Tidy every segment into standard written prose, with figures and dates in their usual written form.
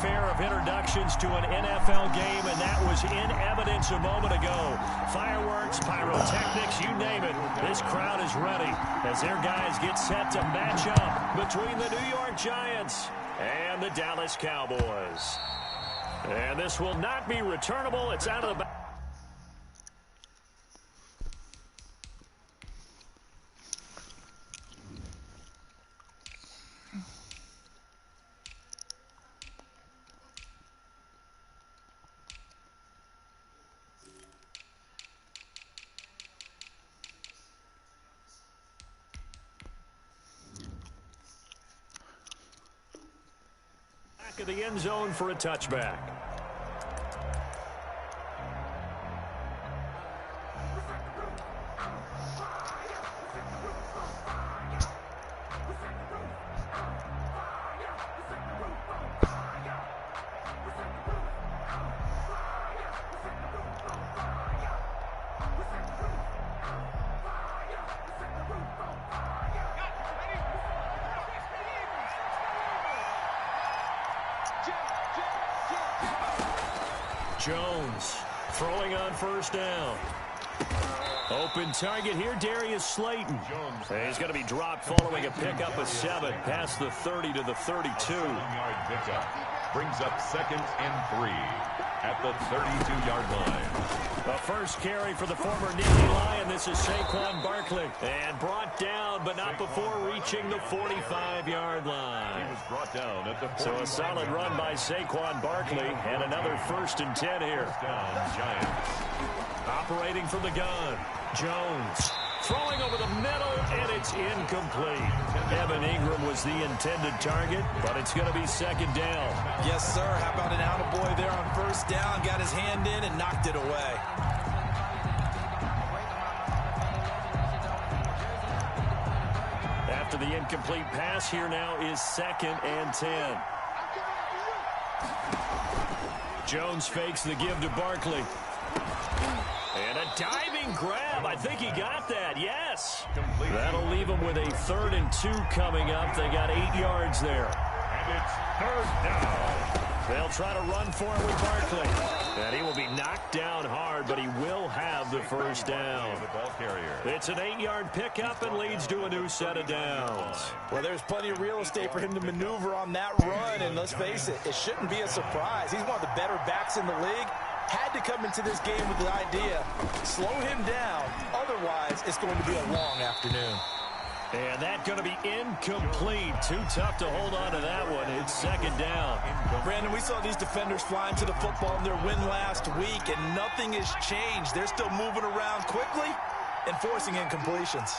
fanfare of introductions to an NFL game, and that was in evidence a moment ago. Fireworks, pyrotechnics, you name it. This crowd is ready as their guys get set to match up between the New York Giants and the Dallas Cowboys. And this will not be returnable. It's out of the back. Of the end zone for a touchback. Jones throwing on first down. Open target here, Darius Slayton. He's going to be dropped following a pickup of 7 past the 30 to the 32. Brings up 2nd and 3 at the 32-yard line. The first carry for the former Nittany Lion. This is Saquon Barkley. And brought down, but not before reaching the 45-yard line. He was brought down at the 45. So a solid run by Saquon Barkley. And another 1st and 10 here. Down, Giants. Operating from the gun. Jones throwing over the middle, and it's incomplete. Evan Ingram was the intended target, but it's going to be 2nd down. Yes, sir. How about an attaboy there on first down? Got his hand in and knocked it away. After the incomplete pass, here now is 2nd and 10. Jones fakes the give to Barkley. And a diving grab. I think he got that. Yes. Complete. That'll leave him with a 3rd and 2 coming up. They got 8 yards there. And it's 3rd down. They'll try to run for it with Barkley. And he will be knocked down hard, but he will have the first down. The ball carrier. It's an 8-yard pickup and leads to a new set of downs. Well, there's plenty of real estate for him to maneuver on that run. And let's face it, it shouldn't be a surprise. He's one of the better backs in the league. Had to come into this game with the idea, slow him down. Otherwise, it's going to be a long afternoon. And that's going to be incomplete. Too tough to hold on to that one. It's 2nd down. Brandon, we saw these defenders flying to the football in their win last week, and nothing has changed. They're still moving around quickly and forcing incompletions.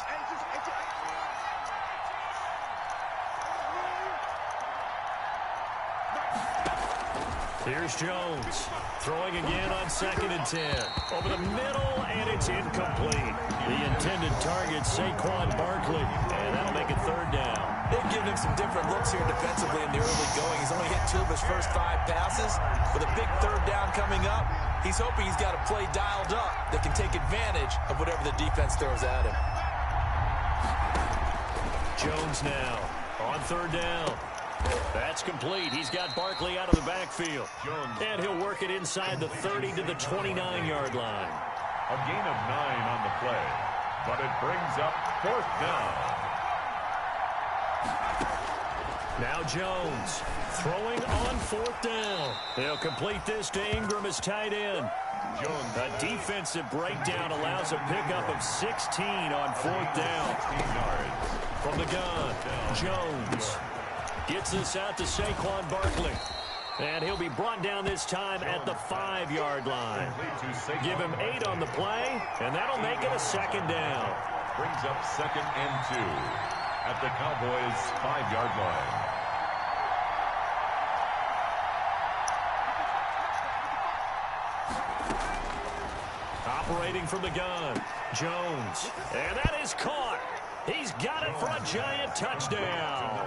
Here's Jones throwing again on 2nd and 10. Over the middle, and it's incomplete. The intended target, Saquon Barkley, and that'll make it 3rd down. They've given him some different looks here defensively in the early going. He's only hit 2 of his first 5 passes. With a big 3rd down coming up, he's hoping he's got a play dialed up that can take advantage of whatever the defense throws at him. Jones now on 3rd down. That's complete. He's got Barkley out of the backfield. And he'll work it inside the 30 to the 29-yard line. A gain of 9 on the play, but it brings up 4th down. Now Jones throwing on 4th down. He'll complete this to Ingram as tight end. Jones. A defensive breakdown allows a pickup of 16 on 4th down. 16 yards. From the gun, Jones gets this out to Saquon Barkley. And he'll be brought down this time at the 5-yard line. Give him 8 on the play, and that'll make it a 2nd down. Brings up 2nd and 2 at the Cowboys' 5-yard line. Operating from the gun, Jones. And that is caught. He's got it for a Giant touchdown.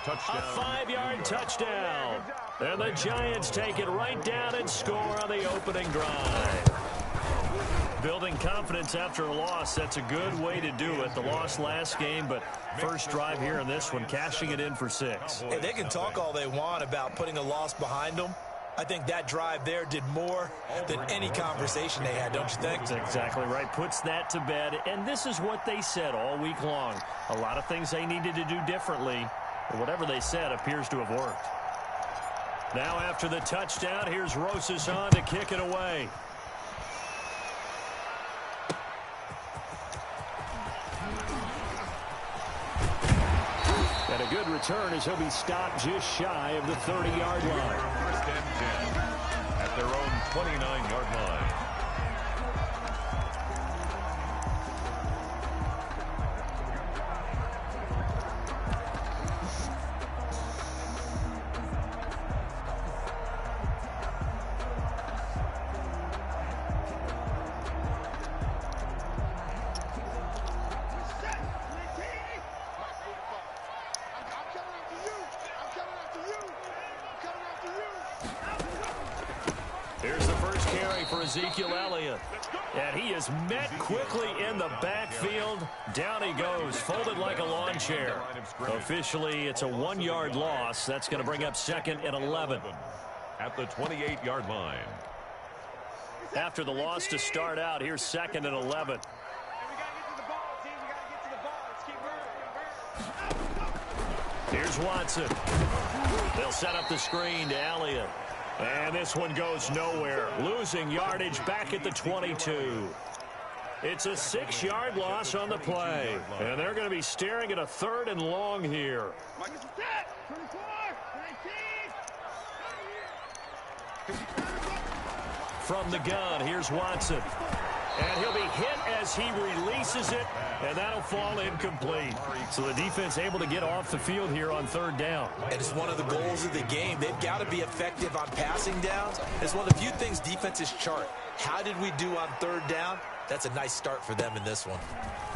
A 5-yard touchdown. And the Giants take it right down and score on the opening drive. Building confidence after a loss, that's a good way to do it. The loss last game, but first drive here in this one, cashing it in for 6. Hey, they can talk all they want about putting a loss behind them. I think that drive there did more than any conversation they had, don't you think? That's exactly right. Puts that to bed, and this is what they said all week long. A lot of things they needed to do differently, but whatever they said appears to have worked. Now after the touchdown, here's Rosas on to kick it away. And a good return as he'll be stopped just shy of the 30-yard line. First and 10 at their own 29-yard line. Here's the first carry for Ezekiel Elliott. And he is met quickly in the backfield. Down he goes, folded like a lawn chair. Officially, it's a 1-yard loss. That's going to bring up 2nd and 11. At the 28-yard line. After the loss to start out, here's 2nd and 11. Here's Watson. They'll set up the screen to Elliott. And this one goes nowhere. Losing yardage back at the 22. It's a 6-yard loss on the play. And they're going to be staring at a 3rd and long here. From the gun, here's Watson. And he'll be hit as he releases it, and that'll fall incomplete. So the defense able to get off the field here on 3rd down. And it's one of the goals of the game. They've got to be effective on passing downs. It's one of the few things defenses chart. How did we do on 3rd down? That's a nice start for them in this one.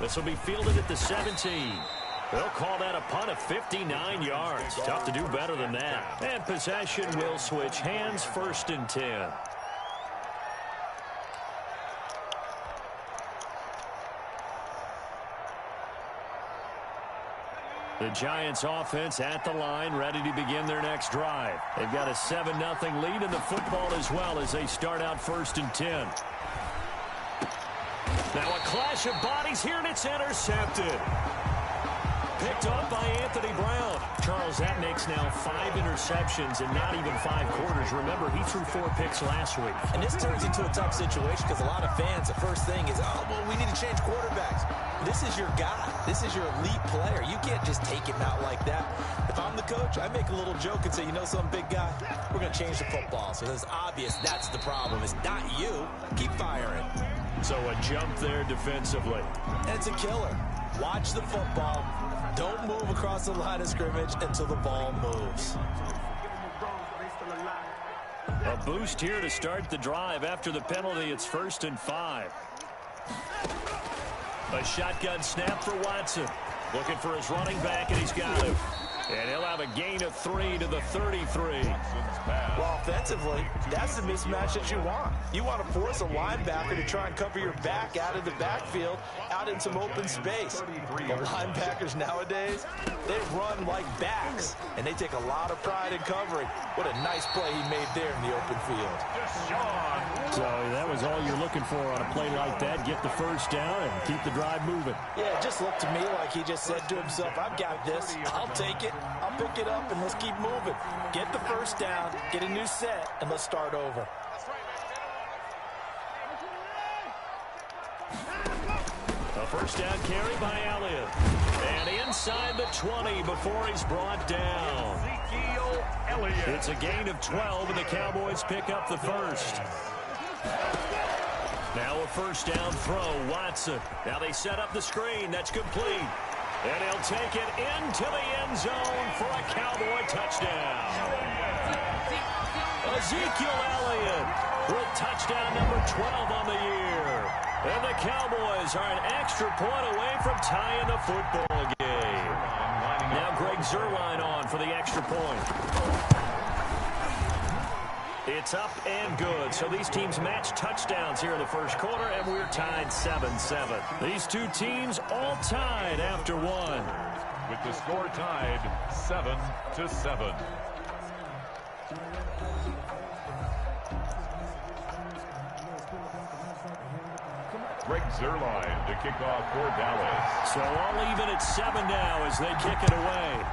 This will be fielded at the 17. They'll call that a punt of 59 yards. Tough to do better than that. And possession will switch hands, 1st and 10. The Giants offense at the line, ready to begin their next drive. They've got a 7-0 lead in the football as well as they start out 1st and 10. Now a clash of bodies here, and it's intercepted. Picked up by Anthony Brown. Charles, that makes now 5 interceptions in not even 5 quarters. Remember, he threw 4 picks last week. And this turns into a tough situation because a lot of fans, the first thing is, oh, well, we need to change quarterbacks. This is your guy. This is your elite player. You can't just take him out like that. If I'm the coach, I make a little joke and say, you know something, big guy? We're going to change the football. So it's obvious that's the problem. It's not you. Keep firing. So a jump there defensively. And it's a killer. Watch the football. Don't move across the line of scrimmage until the ball moves. A boost here to start the drive. After the penalty, it's 1st and 5. A shotgun snap for Watson. Looking for his running back, and he's got him. And he'll have a gain of 3 to the 33. Well, offensively, that's the mismatch that you want. You want to force a linebacker to try and cover your back out of the backfield, out in some open space. The linebackers nowadays, they run like backs, and they take a lot of pride in covering. What a nice play he made there in the open field. So that was all you're looking for on a play like that. Get the 1st down and keep the drive moving. Yeah, it just looked to me like he just said to himself, I've got this. I'll take it. I'll pick it up, and let's keep moving. Get the 1st down, get a new set, and let's start over. A 1st down carry by Elliott. And inside the 20 before he's brought down. Ezekiel Elliott. It's a gain of 12, and the Cowboys pick up the 1st. Now a 1st down throw, Watson. Now they set up the screen. That's complete. And he'll take it into the end zone for a Cowboy touchdown. Ezekiel Elliott with touchdown number 12 on the year. And the Cowboys are an extra point away from tying the football game. Now Greg Zuerlein on for the extra point. It's up and good. So these teams match touchdowns here in the first quarter, and we're tied 7-7. These two teams all tied after one. With the score tied 7-7. Greg Zuerlein to kick off for Dallas. So all even at 7 now as they kick it away.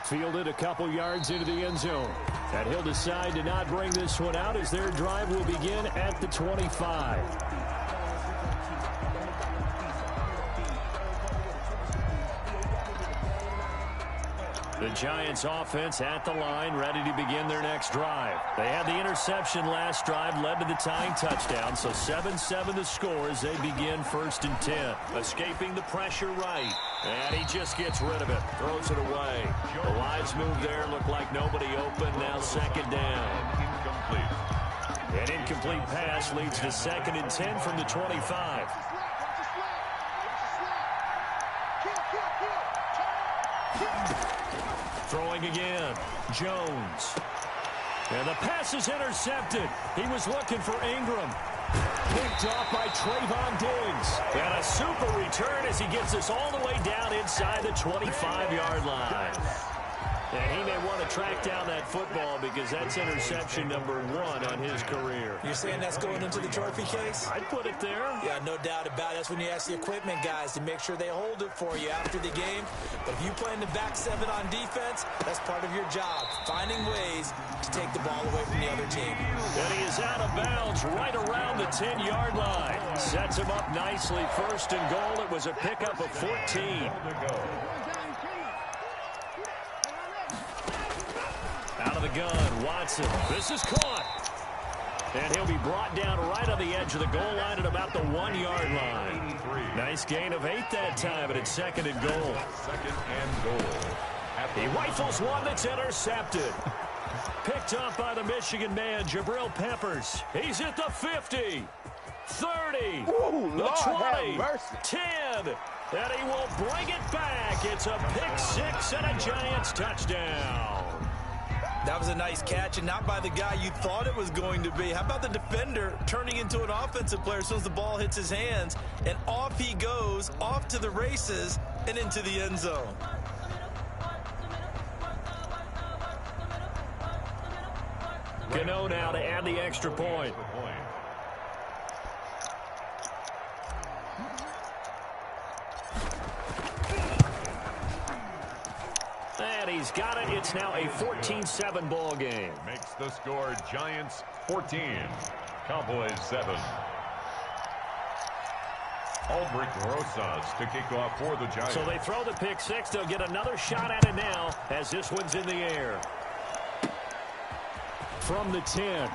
Fielded a couple yards into the end zone. And he'll decide to not bring this one out as their drive will begin at the 25. The Giants offense at the line, ready to begin their next drive. They had the interception last drive, led to the tying touchdown, so 7-7 the score as they begin 1st and 10. Escaping the pressure right, and he just gets rid of it, throws it away. The lines move there, look like nobody open, now 2nd down. Incomplete. An incomplete pass leads to 2nd and 10 from the 25. Throwing again, Jones. And the pass is intercepted. He was looking for Ingram. Picked off by Trayvon Diggs. And a super return as he gets us all the way down inside the 25-yard line. And he may want to track down that football because that's interception number 1 on his career. You're saying that's going into the trophy case? I'd put it there. Yeah, no doubt about it. That's when you ask the equipment guys to make sure they hold it for you after the game. But if you play in the back 7 on defense, that's part of your job, finding ways to take the ball away from the other team. And he is out of bounds right around the 10-yard line. Sets him up nicely. 1st and goal. It was a pickup of 14. Out of the gun, Watson. This is caught. And he'll be brought down right on the edge of the goal line at about the 1-yard line. Nice gain of 8 that time, but it's 2nd and goal. 2nd and goal. He rifles one that's intercepted. Picked up by the Michigan man, Jabril Peppers. He's at the 50, 30, Ooh, the Lord 20, have mercy. 10. And he will bring it back. It's a pick 6 and a Giants touchdown. That was a nice catch, and not by the guy you thought it was going to be. How about the defender turning into an offensive player as soon as the ball hits his hands, and off he goes, off to the races, and into the end zone. Cano now to add the extra point. And he's got it. It's now a 14-7 ball game. Makes the score Giants 14, Cowboys 7. Aldrich Rosas to kick off for the Giants. So they throw the pick 6. They'll get another shot at it now as this one's in the air. From the 10.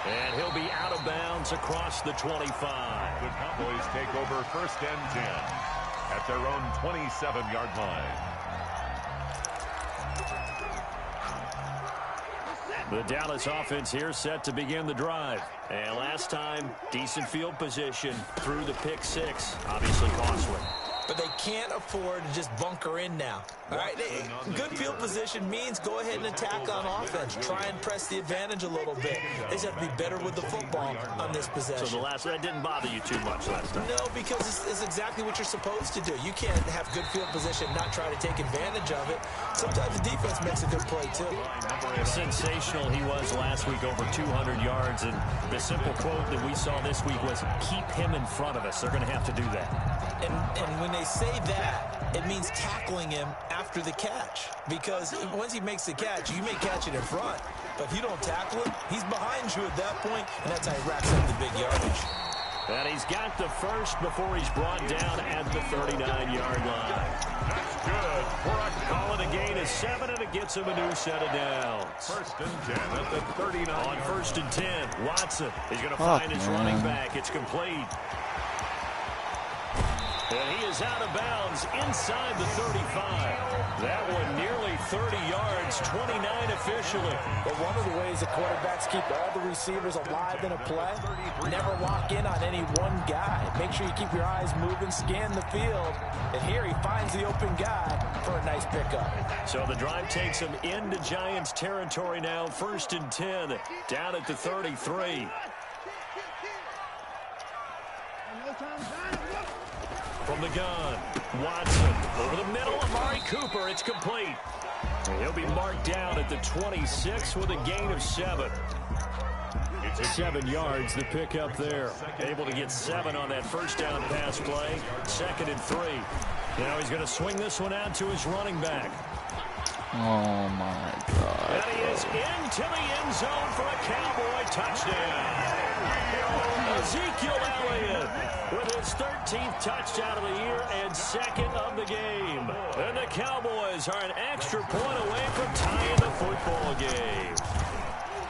And he'll be out of bounds across the 25. The Cowboys take over 1st and 10 at their own 27-yard line. The Dallas offense here set to begin the drive. And last time, decent field position through the pick 6. Obviously costly. But they can't afford to just bunker in now. All right, good field position means go ahead and attack on offense. Try and press the advantage a little bit. They just have to be better with the football on this possession. So that didn't bother you too much last time? No, because it's exactly what you're supposed to do. You can't have good field position and not try to take advantage of it. Sometimes the defense makes a good play, too. Sensational he was last week, over 200 yards. And the simple quote that we saw this week was, keep him in front of us. They're going to have to do that. And when they say that, it means tackling him after the catch. Because once he makes the catch, you may catch it in front. But if you don't tackle him, he's behind you at that point, and that's how he racks up the big yardage. And he's got the first before he's brought down at the 39-yard line. That's good for a Call it a gain of 7, and it gets him a new set of downs. 1st and 10 at the 39. On 1st and 10, Watson is going to find his running back. It's complete. And he is out of bounds inside the 35. That one nearly 30 yards, 29 officially. But one of the ways the quarterbacks keep all the receivers alive in a play, never lock in on any one guy. Make sure you keep your eyes moving, scan the field. And here he finds the open guy for a nice pickup. So the drive takes him into Giants territory now. 1st and 10, down at the 33. From the gun, Watson over the middle. Amari Cooper, it's complete. He'll be marked down at the 26 with a gain of 7. 7 yards, the pickup there. Able to get 7 on that first down pass play. 2nd and 3. Now he's going to swing this one out to his running back. Oh, my God. And he is into the end zone for a Cowboy touchdown. Ezekiel Elliott with his 13th touchdown of the year and 2nd of the game. And the Cowboys are an extra point away from tying the football game.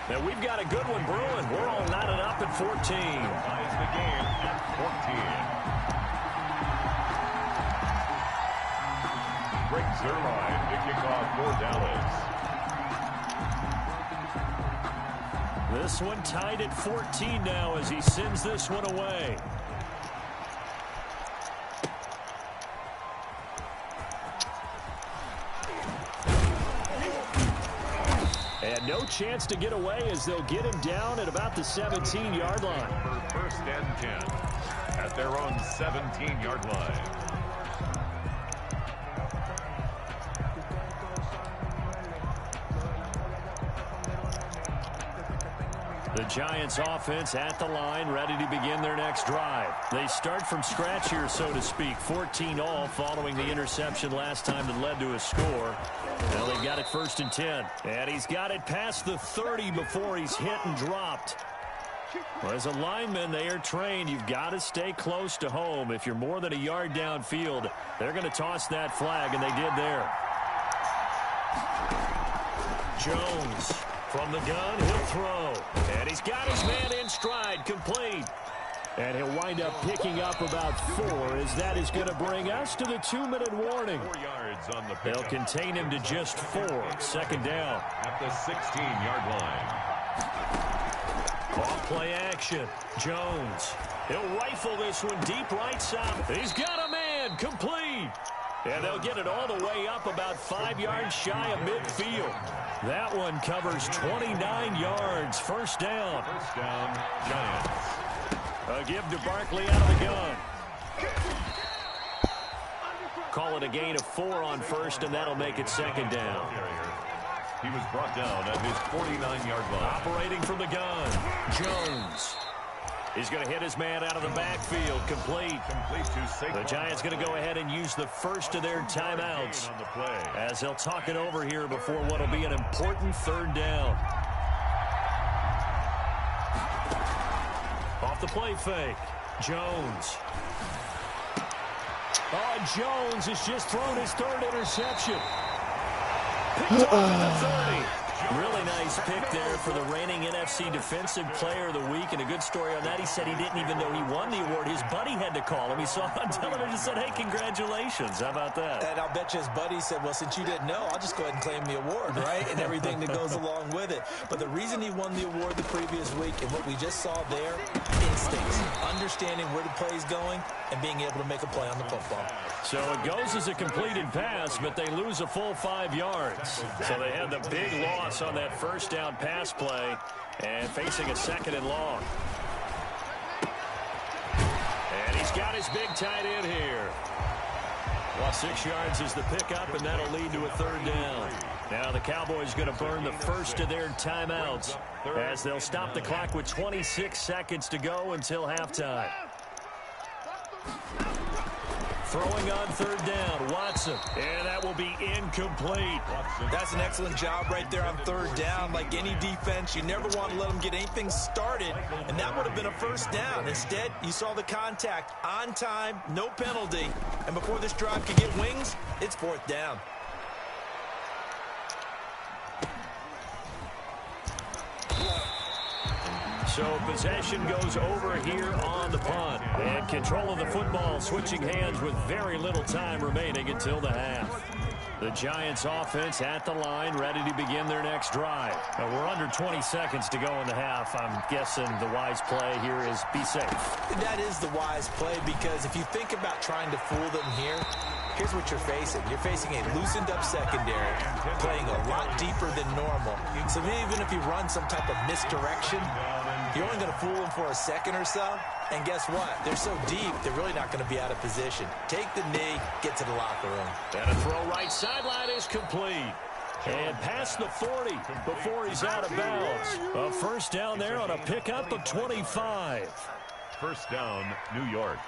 Now we've got a good one brewing. We're all knotted up at 14. Ties the game at 14. Greg Zuerlein to kick off for Dallas. This one tied at 14 now as he sends this one away. And no chance to get away as they'll get him down at about the 17-yard line. For 1st and 10 at their own 17-yard line. The Giants offense at the line, ready to begin their next drive. They start from scratch here, so to speak. 14 all following the interception last time that led to a score. Now they've got it 1st and 10. And he's got it past the 30 before he's hit and dropped. Well, as a lineman, they are trained. You've got to stay close to home. If you're more than a yard downfield, they're going to toss that flag, and they did there. Jones from the gun, he'll throw. And he's got his man in stride, complete. And he'll wind up picking up about 4 as that is going to bring us to the 2-minute warning. 4 yards on the They'll contain him to just 4. 2nd down. At the 16-yard line. Off play action. Jones. He'll rifle this one deep right side. He's got a man, complete. And they'll get it all the way up about 5 yards shy of midfield. That one covers 29 yards. 1st down. 1st down, Giants. A give to Barkley out of the gun. Call it a gain of 4 on 1st, and that'll make it 2nd down. He was brought down at his 49-yard line. Operating from the gun, Jones. He's going to hit his man out of the backfield. Complete to Saquon. The Giants going to go ahead and use the first of their timeouts on the play, as they'll talk it over here before what will be an important 3rd down. Off the play fake, Jones. Oh, Jones has just thrown his 3rd interception. Picked off at the 30. Really nice pick there for the reigning NFC Defensive Player of the Week. And a good story on that, he said he didn't even know he won the award. His buddy had to call him. He saw it on television and said, hey, congratulations. How about that? And I'll bet you his buddy said, well, since you didn't know, I'll just go ahead and claim the award, right? And everything that goes along with it. But the reason he won the award the previous week and what we just saw there, instincts, understanding where the play is going and being able to make a play on the football. So it goes as a completed pass, but they lose a full 5 yards. So they had the big loss on that 1st down pass play and facing a 2nd and long. And he's got his big tight end here. Well, 6 yards is the pickup, and that'll lead to a 3rd down. Now the Cowboys going to burn the first of their timeouts as they'll stop the clock with 26 seconds to go until halftime. Throwing on 3rd down, Watson. And that will be incomplete. That's an excellent job right there on 3rd down. Like any defense, you never want to let them get anything started, and that would have been a 1st down. Instead, you saw the contact on time, no penalty, and before this drive could get wings, it's 4th down. So possession goes over here on the punt. And control of the football switching hands with very little time remaining until the half. The Giants offense at the line, ready to begin their next drive. We're under 20 seconds to go in the half. I'm guessing the wise play here is be safe. That is the wise play, because if you think about trying to fool them here, here's what you're facing. You're facing a loosened up secondary, playing a lot deeper than normal. So even if you run some type of misdirection, you're only going to fool them for a second or so. And guess what? They're so deep, they're really not going to be out of position. Take the knee, get to the locker room. And a throw right sideline is complete. And past the 40 before he's out of bounds. A first down there on a pickup of 25. First down, New York.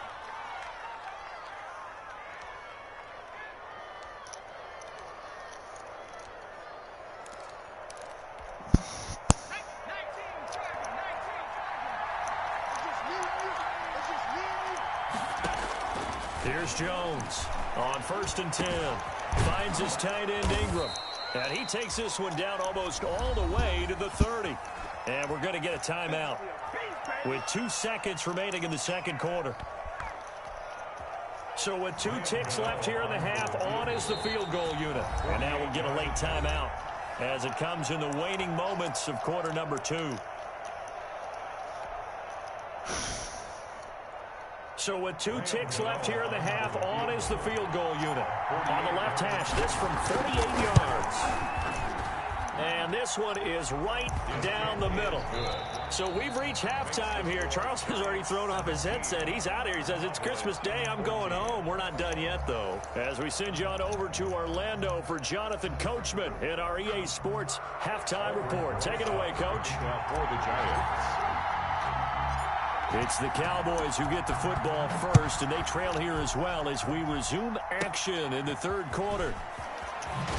Here's Jones on 1st and 10. Finds his tight end Ingram. And he takes this one down almost all the way to the 30. And we're going to get a timeout with 2 seconds remaining in the second quarter. So with 2 ticks left here in the half, on is the field goal unit. And now we'll get a late timeout as it comes in the waning moments of quarter number 2. So with 2 ticks left here in the half, on is the field goal unit. On the left hash, this from 48 yards. And this one is right down the middle. So we've reached halftime here. Charles has already thrown off his headset. He's out here. He says, it's Christmas Day. I'm going home. We're not done yet, though. As we send you on over to Orlando for Jonathan Coachman in our EA Sports Halftime Report. Take it away, Coach. For the Giants. It's the Cowboys who get the football first, and they trail here as well as we resume action in the third quarter.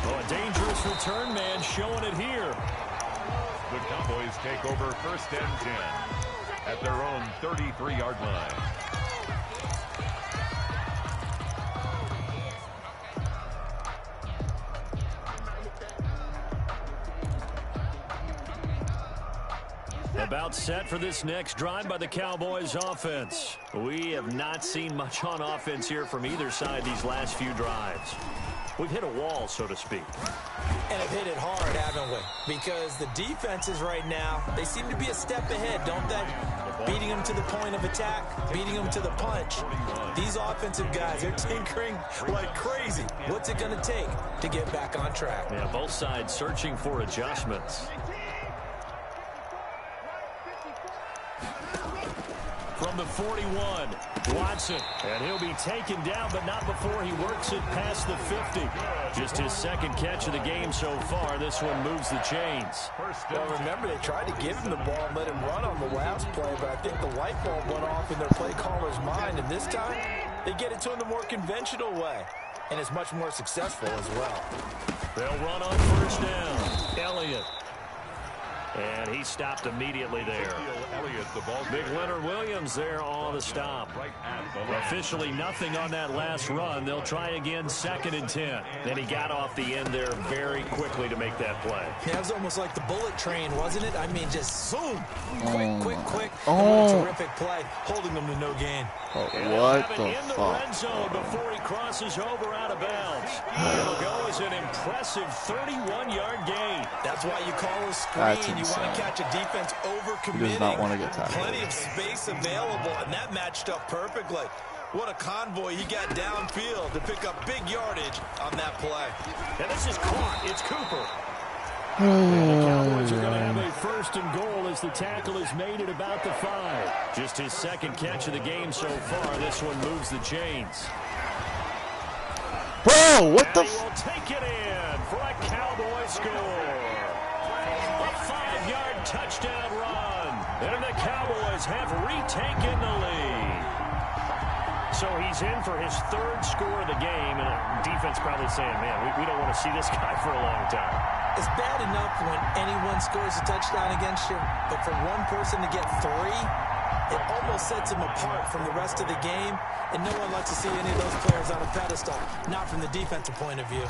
Oh, a dangerous return man showing it here. The Cowboys take over 1st and 10 at their own 33-yard line. About set for this next drive by the Cowboys offense. We have not seen much on offense here from either side these last few drives. We've hit a wall, so to speak. And have hit it hard, haven't we? Because the defenses right now, they seem to be a step ahead, don't they? Beating them to the point of attack, beating them to the punch. These offensive guys, they're tinkering like crazy. What's it going to take to get back on track? Yeah, both sides searching for adjustments. From the 41, Watson, and he'll be taken down, but not before he works it past the 50. Just his second catch of the game so far. This one moves the chains. Well, remember, they tried to give him the ball and let him run on the last play, but I think the light bulb went off in their play caller's mind, and this time, they get it to him the more conventional way, and it's much more successful as well. They'll run on 1st down. Elliott. And he stopped immediately there. Big Leonard Williams there on the stop. Officially nothing on that last run. They'll try again 2nd and 10. Then he got off the end there very quickly to make that play. Yeah, it was almost like the bullet train, wasn't it? I mean, just zoom. Quick. Oh. Terrific play, holding them to no gain. Oh, And what have it the in the fuck? red zone before he crosses over out of bounds. It'll go as an impressive 31-yard gain. That's why you call a screen. That's You want insane. to catch a defense over-committing. He does not want to get tackled. Plenty of space available, and that matched up perfectly. What a convoy he got downfield to pick up big yardage on that play. And this is caught. It's Cooper. And the Cowboys are going to have a 1st and goal as the tackle is made at about the 5. Just his second catch of the game so far. This one moves the chains. Bro, what the And he will take it in for a Cowboy score. A 5-yard touchdown run. And the Cowboys have retaken the lead. So he's in for his 3rd score of the game. And defense probably saying, man, we don't want to see this guy for a long time. It's bad enough when anyone scores a touchdown against you, but for one person to get 3, It almost sets him apart from the rest of the game, and no one likes to see any of those players on a pedestal, not from the defensive point of view.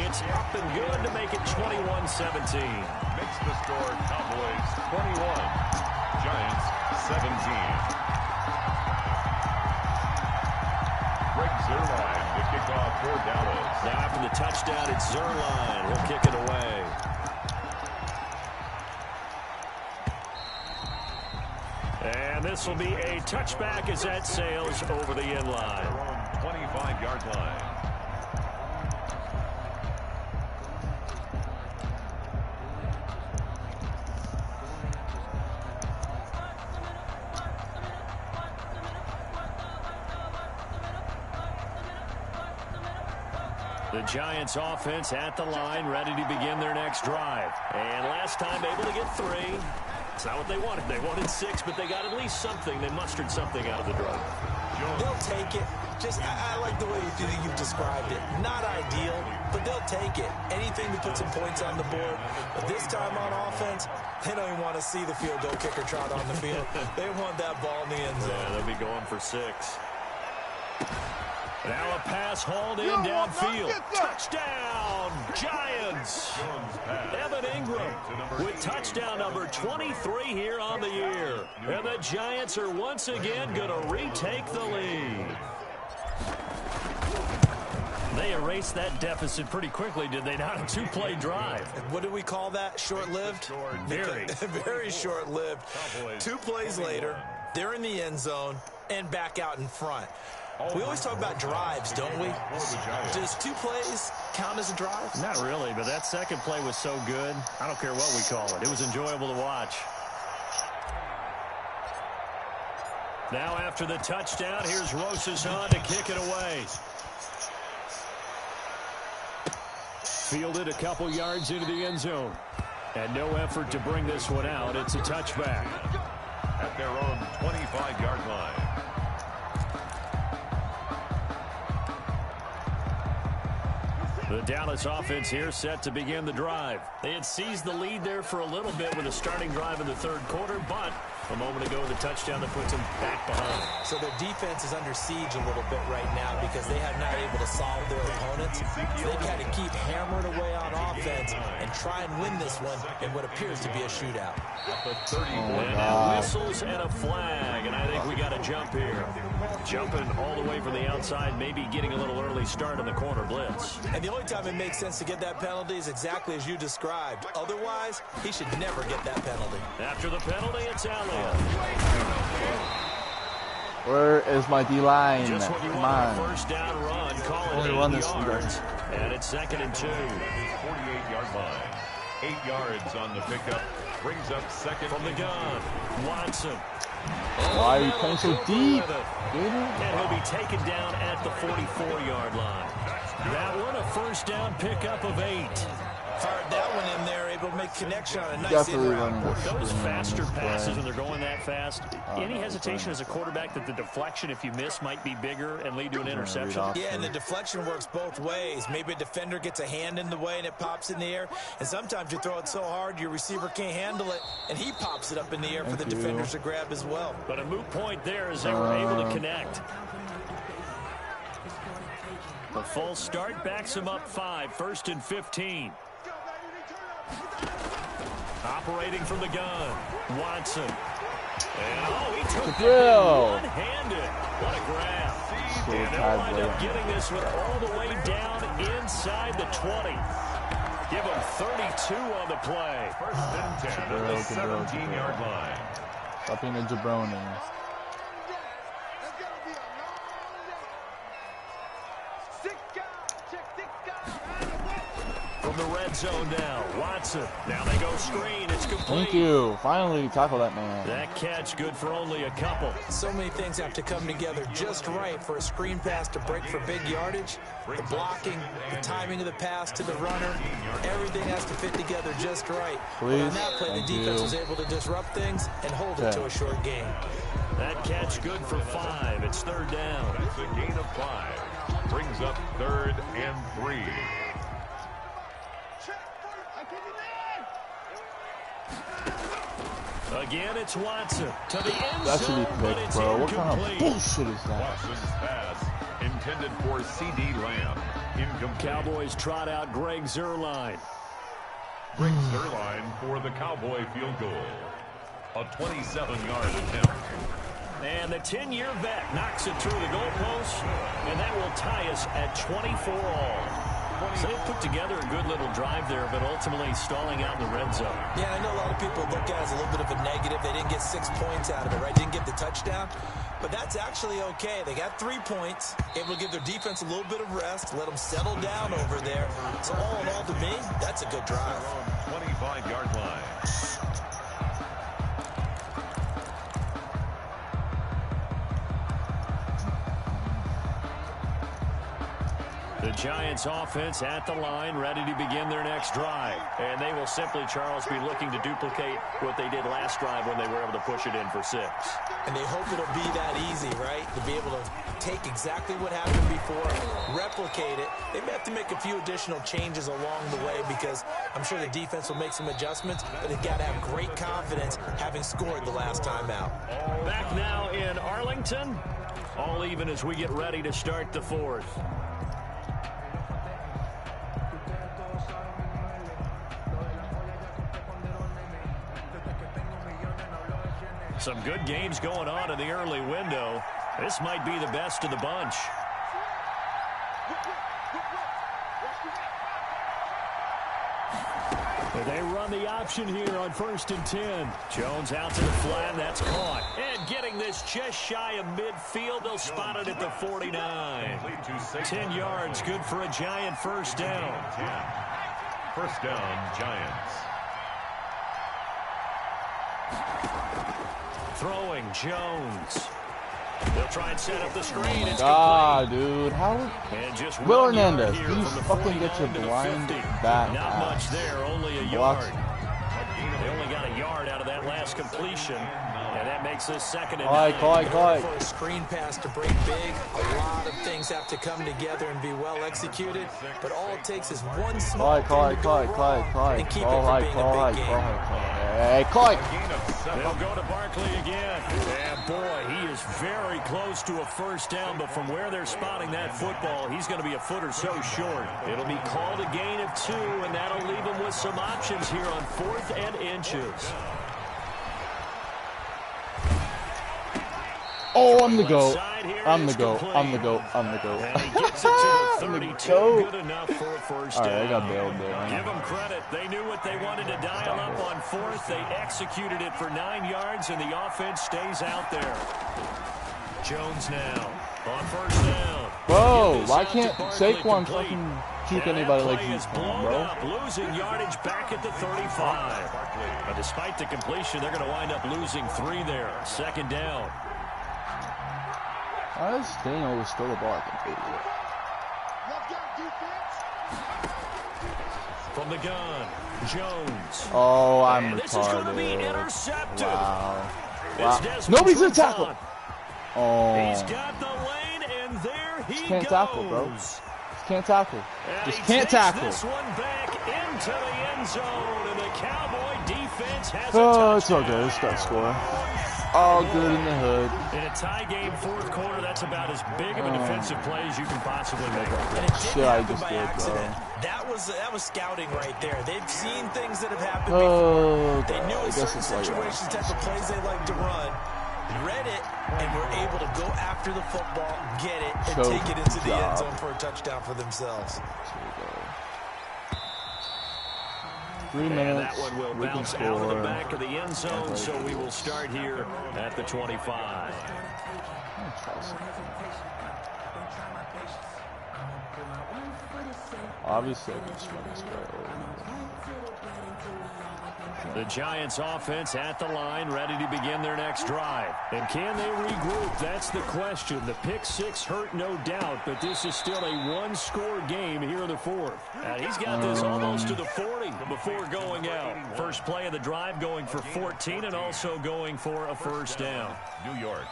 It's up and good to make it 21-17. Makes the score Cowboys 21, Giants 17. Greg Zuerlein to kick off for Dallas. Now after the touchdown, it's Zuerlein. He'll kick it away. And this will be a touchback as that sails over the end line. 25-yard line. The Giants offense at the line, ready to begin their next drive. And last time able to get 3. It's not what they wanted. They wanted 6, but they got at least something. They mustered something out of the drive. They'll take it. I like the way you've described it. Not ideal, but they'll take it. Anything to put some points on the board. But this time on offense, they don't even want to see the field goal kicker trot on the field. They want that ball in the end zone. Yeah, they'll be going for 6. Now a pass hauled in downfield. Touchdown, Giants. Evan Ingram with touchdown number 23 here on the year. And the Giants are once again going to retake the lead. They erased that deficit pretty quickly, did they not? A 2-play drive. What do we call that? Short-lived? Very. Very short-lived. 2 plays later, they're in the end zone and back out in front. We always talk about drives, don't we? Does 2 plays count as a drive? Not really, but that second play was so good. I don't care what we call it. It was enjoyable to watch. Now after the touchdown, here's Rosas on to kick it away. Fielded a couple yards into the end zone. And no effort to bring this one out. It's a touchback. At their own 25-yard line. The Dallas offense here set to begin the drive. They had seized the lead there for a little bit with a starting drive in the 3rd quarter, but a moment ago the touchdown that puts them back behind. So their defense is under siege a little bit right now because they have not able to solve their opponents. So they've had to keep hammering away on offense and try and win this one in what appears to be a shootout. And now whistles and a flag, and I think we got a jump here. Jumping all the way from the outside, maybe getting a little early start in the corner blitz. And the only time it makes sense to get that penalty is exactly as you described. Otherwise, he should never get that penalty. After the penalty, it's Elliott. Where is my D-line? Just when you Come want on. a first down run, call it 8 yards. And it's 2nd and 2. 48-yard line. 8 yards on the pickup. Brings up 2nd from the gun. Watson. Why are you playing so deep? And he'll be taken down at the 44-yard line. That one, a first down pickup of 8. Fired that one in there, able to make connection on a nice Definitely in-route. running Those faster passes when they're going that fast, any hesitation as a quarterback that the deflection, if you miss, might be bigger and lead to an interception? Yeah, and the deflection works both ways. Maybe a defender gets a hand in the way and it pops in the air. And sometimes you throw it so hard your receiver can't handle it, and he pops it up in the air for the defenders to grab as well. But a moot point there as they were able to connect. The full start backs him up 5, 1st and 15. Operating from the gun, Watson. And he took the one-handed. What a grab. And they'll wind up getting this one all the way down inside the 20. Give him 32 on the play. 1st and 10 at the 17-yard line. Stop being a jabroni. From the red zone now, Watson. Now they go screen. It's complete. Thank you. Finally tackle that man. That catch good for only a couple. So many things have to come together just right for a screen pass to break for big yardage. The blocking, the timing of the pass to the runner, everything has to fit together just right. But on that play, the defense was able to disrupt things and hold it to a short gain. That catch good for 5. It's 3rd down. That's a gain of 5. Brings up 3rd and 3. Again, it's Watson to the end That should be zone, but picked, it's bro. What kind of incomplete. bullshit is that? Watson's pass intended for C.D. Lamb. Incomplete. Cowboys trot out Greg Zuerlein. Greg Zuerlein for the Cowboy field goal. A 27-yard attempt. And the 10-year vet knocks it through the goalpost, and that will tie us at 24 all. So they put together a good little drive there, but ultimately stalling out in the red zone. Yeah, I know a lot of people look at it as a little bit of a negative. They didn't get 6 points out of it, right? Didn't get the touchdown. But that's actually okay. They got 3 points, able to give their defense a little bit of rest, let them settle down over there. So all in all, to me, that's a good drive. 25-yard line. The Giants offense at the line, ready to begin their next drive. And they will simply, Charles, be looking to duplicate what they did last drive when they were able to push it in for 6. And they hope it'll be that easy, right? To be able to take exactly what happened before, replicate it. They may have to make a few additional changes along the way because I'm sure the defense will make some adjustments, but they've got to have great confidence having scored the last time out. Back now in Arlington, all even as we get ready to start the 4th. Some good games going on in the early window. This might be the best of the bunch. They run the option here on 1st and 10. Jones out to the flat. That's caught. And getting this just shy of midfield. They'll spot it at the 49. 10 yards. Good for a Giant first down. First down, Giants. Throwing Jones. They'll try and set up the screen. It's God, dude. How? and just Will 1 yard Hernandez, here you from the fucking get your 49 to the blind 50. back Not ass. much there, only a yard. They only got a yard out of that last completion, and that makes this 2nd and 9. Call it. For a screen pass to break big, a lot of things have to come together and be well executed, but all it takes is one small thing to go wrong and keep it from being a big game. Hey, Clark. They'll go to Barkley again. And boy, he is very close to a first down, but from where they're spotting that football, he's going to be a foot or so short. It'll be called a gain of 2, and that'll leave him with some options here on 4th and inches. Oh, I'm the GOAT. I'm the GOAT. I'm the GOAT. I'm the GOAT. And he gets it to the 32. Good enough for a first down. All right, I got bailed there. Give them credit. They knew what they wanted to dial up on 4th. They executed it for 9 yards, and the offense stays out there. Jones now on first down. Bro, why can't Saquon fucking juke anybody like he's blown, bro? Up, losing yardage back at the 35. But despite the completion, they're going to wind up losing 3 there. 2nd down. Why is Dane always still the ball? From the gun, Jones. Oh, I'm and this is going to be retarded. intercepted. Wow. Desmond Nobody's gonna Trufant. tackle. Oh. He's got the lane, and there he Just can't goes. tackle, bro. Just can't tackle. And Just he can't takes tackle. this one back into the end zone, and the Cowboy defense has a Oh, it's touchdown. okay. Let's start scoring. All good in the hood. In a tie game, 4th quarter, that's about as big of a defensive play as you can possibly make. And it didn't Shit, I happen just by did, bro. accident. That was scouting right there. They've seen things that have happened Oh, before. They knew I in guess certain it's like situations, type of plays they like to run. Read it, and were able to go after the football, get it, and Choke take it into the end job. zone for a touchdown for themselves. 3 And minutes. that one will We can bounce out of the score. back of the end zone, so we will start here at the 25. Obviously, I can just run this guy over. The Giants offense at the line, ready to begin their next drive. And can they regroup? That's the question. The pick 6 hurt, no doubt, but this is still a one-score game here in the 4th. And he's got this almost to the 40 before going out. First play of the drive going for 14 and also going for a first down. New York.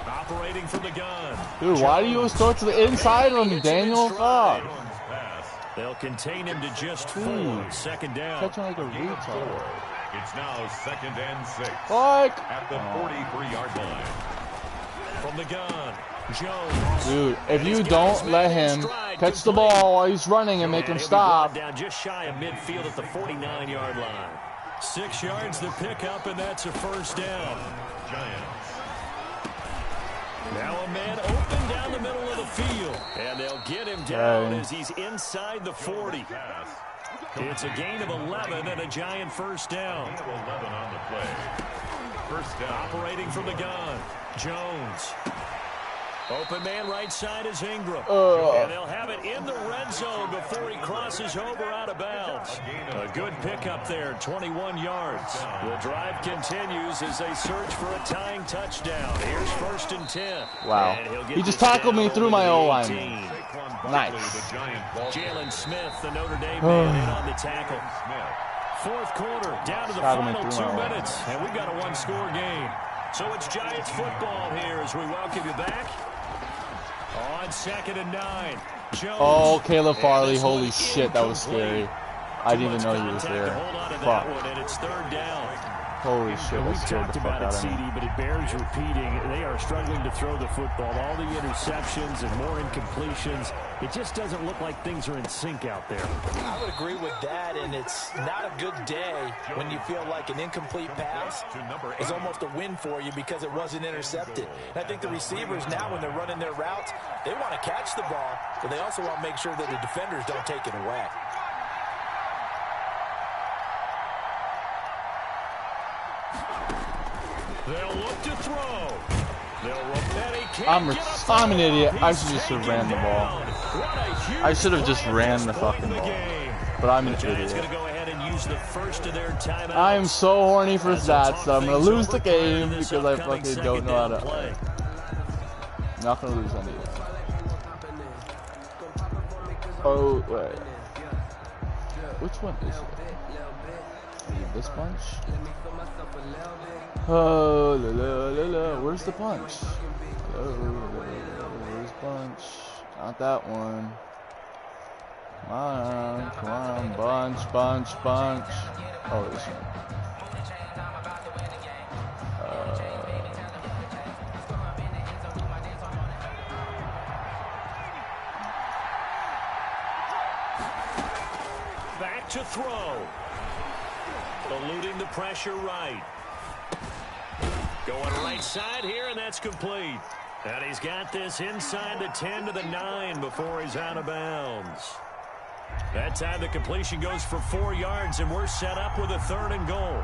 Operating from the gun. Dude, why do you always throw it to the inside on me, Daniel? Fuck. They'll contain him to just 4. Second down. Catching like a retard. It's now 2nd and 6. Fuck. At the 43-yard line. From the gun, Jones. Dude, if you don't let him catch the ball while he's running and make him stop. Down just shy of midfield at the 49-yard line. 6 yards the pickup, and that's a first down. Giants. Now a man open down the middle of the field. And they'll get him down as he's inside the 40. It's a gain of 11 and a Giant first down. 11 on the play. First down. Operating from the gun, Jones. Open man right side is Ingram. And they'll have it in the red zone before he crosses over out of bounds. A good pickup there, 21 yards. The drive continues as they search for a tying touchdown. Here's 1st and 10. Wow. He just tackled me through my O-line. Nice. Jalen Smith, the Notre Dame man, in on the tackle. 4th quarter, down to the final 2 minutes. And we've got a 1-score game. So it's Giants football here as we welcome you back. On 2nd and 9. Jones. Oh, Caleb Farley. Holy shit, that was scary. I didn't even know he was there. Fuck. And it's 3rd down. Holy shit, that scared the fuck out of me. But it bears repeating. They are struggling to throw the football. All the interceptions and more incompletions. It just doesn't look like things are in sync out there. I would agree with that, and it's not a good day when you feel like an incomplete pass is almost a win for you because it wasn't intercepted. And I think the receivers now, when they're running their routes, they want to catch the ball, but they also want to make sure that the defenders don't take it away. They'll look to throw. I'm an idiot. I should just have ran the ball. I should have just ran the fucking ball. But I'm an idiot. I am so horny for stats that I'm going to lose the game because I fucking don't know how to play. Not going to lose any. Oh, wait. Which one is it? Is it this bunch? Oh, la, la, la, la. Where's the punch? Oh, where's bunch? Not that one. Come on, bunch. Oh, this one. Back to throw. Eluding the pressure right. Going right side here, and that's complete. And he's got this inside the 10 to the 9 before he's out of bounds. That time the completion goes for 4 yards, and we're set up with a 3rd and goal.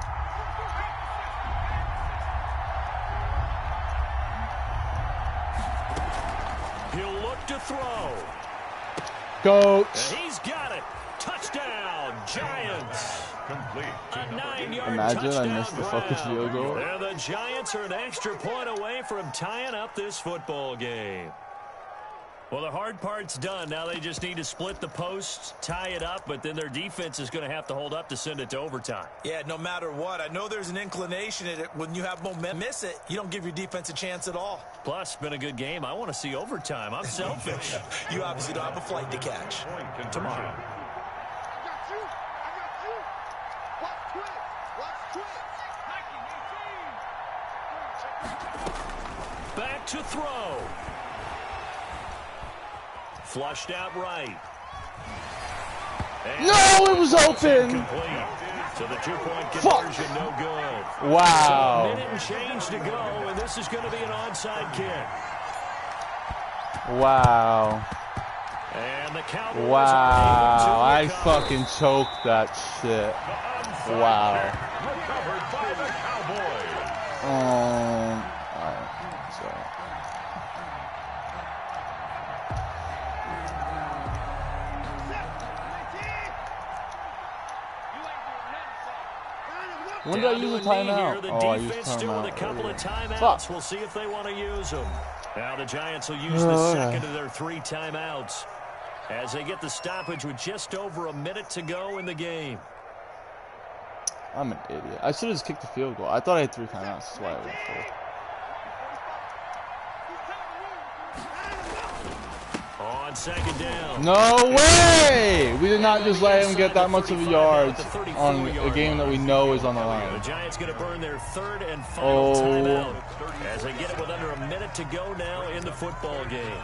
He'll look to throw. Coach. And he's got it. Touchdown, Giants. Complete. A 9-yard Imagine touchdown I missed the fucking field goal. And the Giants are an extra point away from tying up this football game. Well, the hard part's done. Now they just need to split the posts, tie it up, but then their defense is going to have to hold up to send it to overtime. Yeah, no matter what. I know there's an inclination at it. When you have momentum, miss it, you don't give your defense a chance at all. Plus, it's been a good game. I want to see overtime. I'm selfish. You obviously don't have a flight to catch. Tomorrow. Back to throw. Flushed out right. And No, it was open. Complete. So the 2-point conversion, no good. Wow. So a minute and change to go, and this is going to be an onside kick. Wow. And the Cowboys Wow. are I able to recover. fucking choked that shit. Wow. Recovered by the Cowboys. Alright. Sorry. When did I use a timeout? Oh, I used a couple of timeout. timeouts. Fuck. We'll see if they want to use them. Now the Giants will use the second of their 3 timeouts as they get the stoppage with just over a minute to go in the game. I'm an idiot. I should have just kicked the field goal. I thought I had 3 timeouts. That's why I went for it. On second down. No way! We did not just let him get that much of a yards on a game that we know is on the line. The Giants going to burn their 3rd and final timeout as they get it with under a minute to go now in the football game.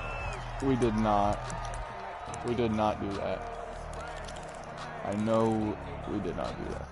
We did not. We did not do that. I know we did not do that.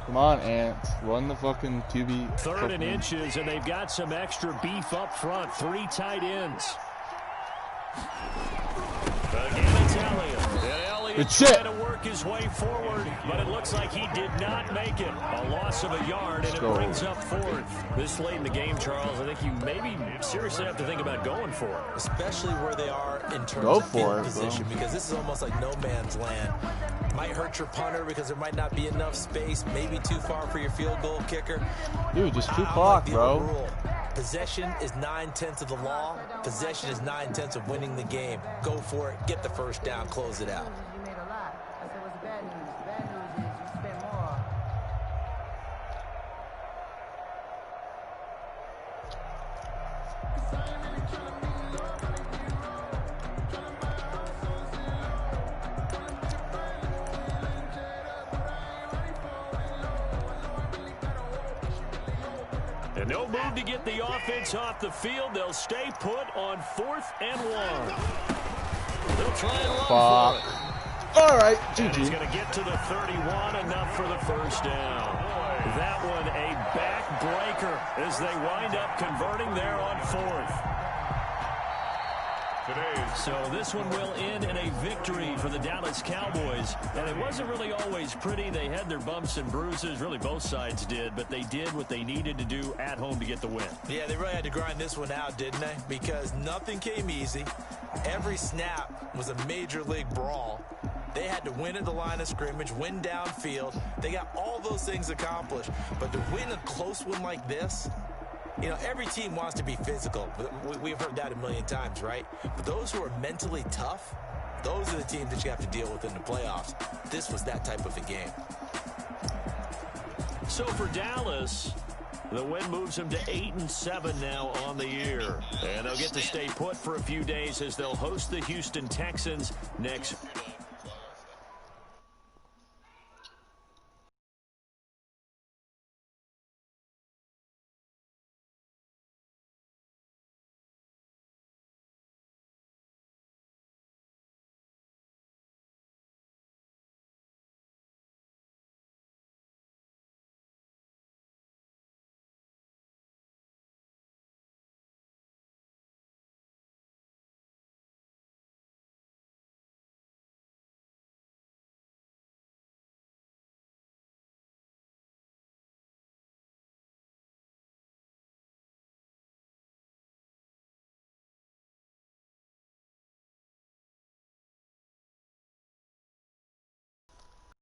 Come on, Ants. Run the fucking QB. 3rd and inches, and they've got some extra beef up front. 3 tight ends. Again, it's Elliott. And Elliott trying to work his way forward, but it looks like he did not make it. A loss of a yard, and it brings up 4th. This late in the game, Charles, I think you maybe seriously have to think about going for it. Especially where they are in terms of field position, because this is almost like no man's land. Might hurt your punter because there might not be enough space, maybe too far for your field goal kicker. Dude, just 2 clock, bro. Rule. Possession is 9/10 of the law. Possession is 9/10 of winning the game. Go for it, get the first down, close it out. You made a lot. I said, what's the bad news? The bad news is you spent more. And no move to get the offense off the field. They'll stay put on 4th and 1. They'll try and run for it. All right, GG. He's going to get to the 31, enough for the first down. That one a backbreaker as they wind up converting there on 4th. So this one will end in a victory for the Dallas Cowboys. And it wasn't really always pretty. They had their bumps and bruises. Really, both sides did. But they did what they needed to do at home to get the win. Yeah, they really had to grind this one out, didn't they? Because nothing came easy. Every snap was a major league brawl. They had to win at the line of scrimmage, win downfield. They got all those things accomplished. But to win a close one like this, you know, every team wants to be physical. We've heard that a million times, right? But those who are mentally tough, those are the teams that you have to deal with in the playoffs. This was that type of a game. So for Dallas, the win moves them to 8-7 now on the year. And they'll get to stay put for a few days as they'll host the Houston Texans next